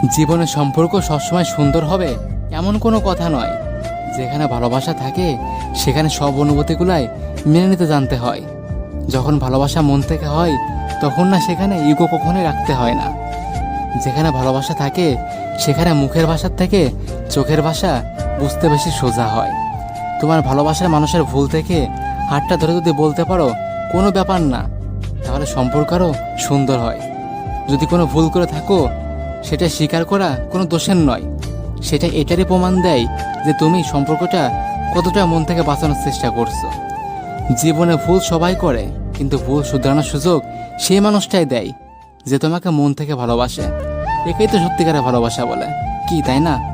জীবনের সম্পর্ক সবসময় সুন্দর হবে এমন কোনো কথা নয়। যেখানে ভালোবাসা থাকে সেখানে সব অনুভূতিগুলাই মেনে নিতে জানতে হয়। যখন ভালোবাসা মন থেকে হয় তখন না সেখানে ইগো কখনোই রাখতে হয় না। যেখানে ভালোবাসা থাকে সেখানে মুখের ভাষার থেকে চোখের ভাষা বুঝতে বেশি সোজা হয়। তোমার ভালোবাসার মানুষের ভুল থেকে হাতটা ধরে যদি বলতে পারো কোনো ব্যাপার না, তাহলে সম্পর্ক আরও সুন্দর হয়। যদি কোনো ভুল করে থাকো সেটা স্বীকার করা কোনো দোষের নয়, সেটা এটারই প্রমাণ দেয় যে তুমি সম্পর্কটা কতটা মন থেকে বাঁচানোর চেষ্টা করছো। জীবনে ভুল সবাই করে, কিন্তু ভুল শুধরানোর সুযোগ সেই মানুষটাই দেয় যে তোমাকে মন থেকে ভালোবাসে। একেই তো সত্যিকারের ভালোবাসা বলে, কি তাই না?